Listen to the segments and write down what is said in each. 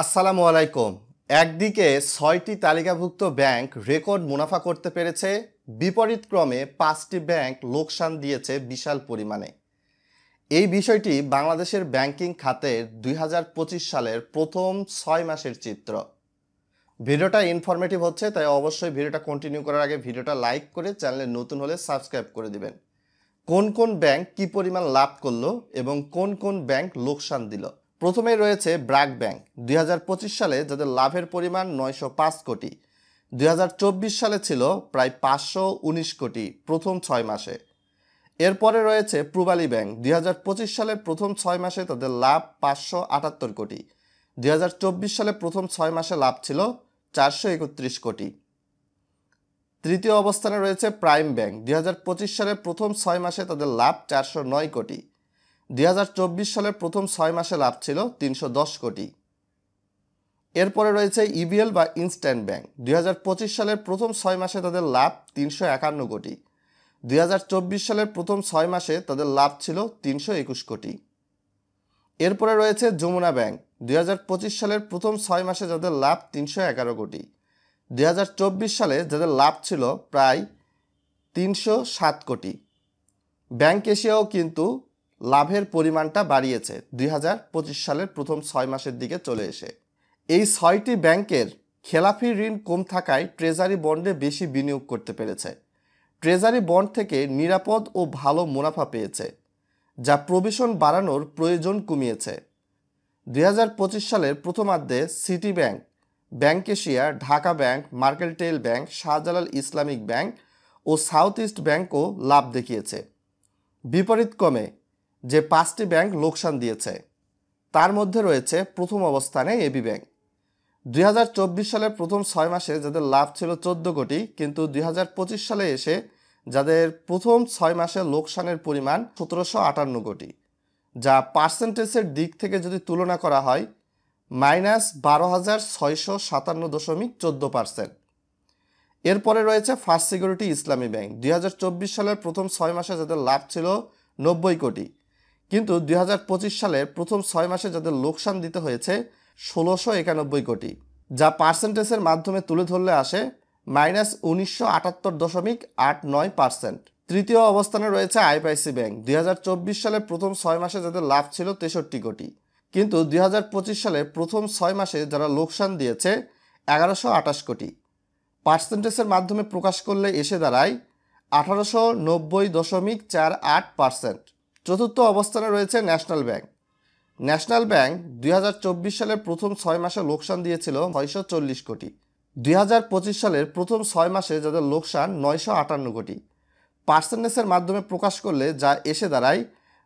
আসসালামু আলাইকুম। একদিকে ৬টি তালিকাভুক্ত ব্যাংক রেকর্ড মুনাফা করতে পেরেছে, বিপরীতক্রমে ৫টি ব্যাংক লোকসান দিয়েছে বিশাল পরিমাণে। এই বিষয়টি বাংলাদেশের ব্যাংকিং খাতের ২০২৫ সালের প্রথম ৬ মাসের চিত্র। ভিডিওটা ইনফরমেটিভ হচ্ছে, তাই অবশ্যই ভিডিওটা কন্টিনিউ করার আগে ভিডিওটা লাইক করে চ্যানেলে নতুন হলে সাবস্ক্রাইব করে দিবেন। কোন কোন ব্যাংক কি পরিমাণ লাভ করলো এবং কোন কোন ব্যাংক লোকসান দিল। প্রথমে রয়েছে ব্র্যাক ব্যাংক। ২০২৫ সালে যাদের লাভের পরিমাণ ৯০৫ কোটি, ২০২৪ সালে ছিল প্রায় ৫১৯ কোটি প্রথম ৬ মাসে। এরপরে রয়েছে পূবালী ব্যাংক। ২০২৫ সালের প্রথম ৬ মাসে তাদের লাভ ৫৭৮ কোটি, ২০২৪ সালে প্রথম ৬ মাসে লাভ ছিল ৪৩১ কোটি। তৃতীয় অবস্থানে রয়েছে প্রাইম ব্যাংক। ২০২৫ সালের প্রথম ৬ মাসে তাদের লাভ ৪০৯ কোটি, ২০২৪ সালের প্রথম ৬ মাসে লাভ ছিল ৩১০ কোটি। এরপরে রয়েছে ইবিএল বা ইনস্ট্যান্ট ব্যাংক। ২০২৫ সালের প্রথম ৬ মাসে তাদের লাভ ৩৫১ কোটি, ২০২৪ সালের প্রথম ৬ মাসে তাদের লাভ ছিল ৩২১ কোটি। এরপরে রয়েছে যমুনা ব্যাংক। ২০২৫ সালের প্রথম ৬ মাসে যাদের লাভ ৩১১ কোটি, ২০২৪ সালে যাদের লাভ ছিল প্রায় ৩০৭ কোটি। ব্যাংক এশিয়াও কিন্তু লাভের পরিমাণটা বাড়িয়েছে ২০২৫ সালের প্রথম ৬ মাসের দিকে চলে এসে। এই ৬টি ব্যাংকের খেলাপি ঋণ কম থাকায় ট্রেজারি বন্ডে বেশি বিনিয়োগ করতে পেরেছে। ট্রেজারি বন্ড থেকে নিরাপদ ও ভালো মুনাফা পেয়েছে, যা প্রভিশন বাড়ানোর প্রয়োজন কমিয়েছে। ২০২৫ সালের প্রথমার্ধে City Bank, Bank Asia, Dhaka Bank, Mercantile Bank, Shahjalal Islamic Bank ও সাউথ ইস্ট ব্যাংকও লাভ দেখিয়েছে। বিপরীতক্রমে যে ৫টি ব্যাংক লোকসান দিয়েছে তার মধ্যে রয়েছে প্রথম অবস্থানে এবি ব্যাংক। ২০২৪ সালের প্রথম ৬ মাসে যাদের লাভ ছিল ১৪ কোটি, কিন্তু ২০২৫ সালে এসে যাদের প্রথম ৬ মাসে লোকসানের পরিমাণ ১৭৫৮ কোটি, যা পার্সেন্টেজের দিক থেকে যদি তুলনা করা হয় -১২,৬৫৭.১৪%। এরপরে রয়েছে ফার্স্ট সিকিউরিটি ইসলামী ব্যাংক। ২০২৪ সালের প্রথম ৬ মাসে যাদের লাভ ছিল ৯০ কোটি, কিন্তু ২০২৫ সালের প্রথম ৬ মাসে যাদের লোকসান দিতে হয়েছে ১৬৯১ কোটি, যা পার্সেন্টেজের মাধ্যমে তুলে ধরলে আসে -১৯৭৮.৮৯%। তৃতীয় অবস্থানে রয়েছে আইপিআইসি ব্যাংক। ২০২৪ সালের প্রথম ৬ মাসে যাদের লাভ ছিল ৬৩ কোটি, কিন্তু ২০২৫ সালের প্রথম ৬ মাসে যারা লোকসান দিয়েছে ১১২৮ কোটি। পার্সেন্টেজের মাধ্যমে প্রকাশ করলে এসে দাঁড়ায় ১৮৯০.৪৮%। চতুর্থ অবস্থানে রয়েছে ন্যাশনাল ব্যাংক। ন্যাশনাল ব্যাংক ২০২৪ সালের প্রথম ৬ মাসে লোকসান দিয়েছিল ৬৪০ কোটি, ২০২৫ সালের প্রথম ৬ মাসে যাদের লোকসান ৯৫৮ কোটি। পার্সেন্টেজের মাধ্যমে প্রকাশ করলে যা এসে দাঁড়ায়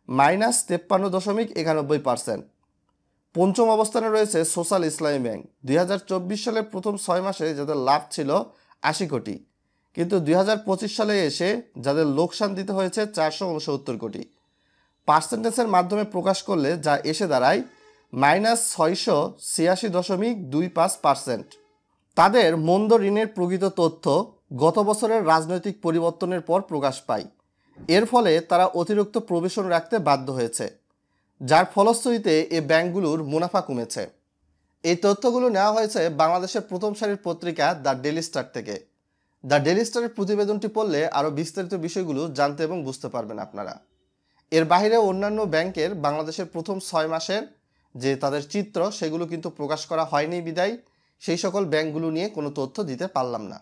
-৫৩.৯১%। পঞ্চম অবস্থানে রয়েছে সোশ্যাল ইসলামী ব্যাংক। ২০২৪ সালের প্রথম ৬ মাসে যাদের লাভ ছিল ৮০ কোটি, কিন্তু ২০২৫ সালে এসে যাদের লোকসান দিতে হয়েছে ৪৬৯ কোটি। পার্সেন্টেজের মাধ্যমে প্রকাশ করলে যা এসে দাঁড়ায় -৬৮৬.২৫%। তাদের মন্দ ঋণের প্রকৃত তথ্য গত বছরের রাজনৈতিক পরিবর্তনের পর প্রকাশ পায়। এর ফলে তারা অতিরিক্ত প্রভিশন রাখতে বাধ্য হয়েছে, যার ফলশ্রুতিতে এই ব্যাংকগুলোর মুনাফা কমেছে। এই তথ্যগুলো নেওয়া হয়েছে বাংলাদেশের প্রথম সারির পত্রিকা দ্য ডেইলি স্টার থেকে। দ্য ডেইলি স্টারের প্রতিবেদনটি পড়লে আরও বিস্তারিত বিষয়গুলো জানতে এবং বুঝতে পারবেন আপনারা। এর বাইরে অন্যান্য ব্যাংকের বাংলাদেশের প্রথম ৬ মাসের যে তাদের চিত্র, সেগুলো কিন্তু প্রকাশ করা হয়নি বিদায় সেই সকল ব্যাংকগুলো নিয়ে কোনো তথ্য দিতে পারলাম না।